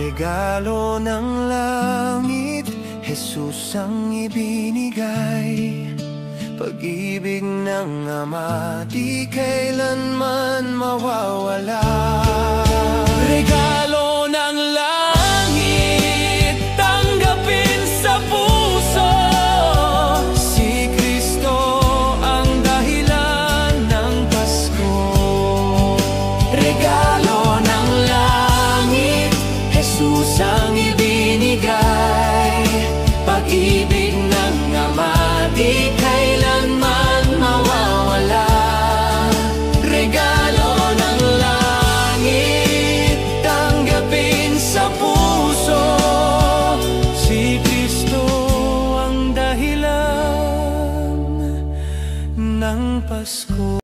Regalo ng langit, Jesus ang ibinigay. Pag-ibig ng Ama, di kailanman mawawala. Regalo ng langit, tanggapin sa puso. Si Kristo ang dahilan ng Pasko. Regalo ng langit, Jesus ang ibinigay. Pag-ibig ng Ama, di kailanman mawawala. Regalo ng langit, tanggapin sa puso. Si Kristo ang dahilan ng Pasko.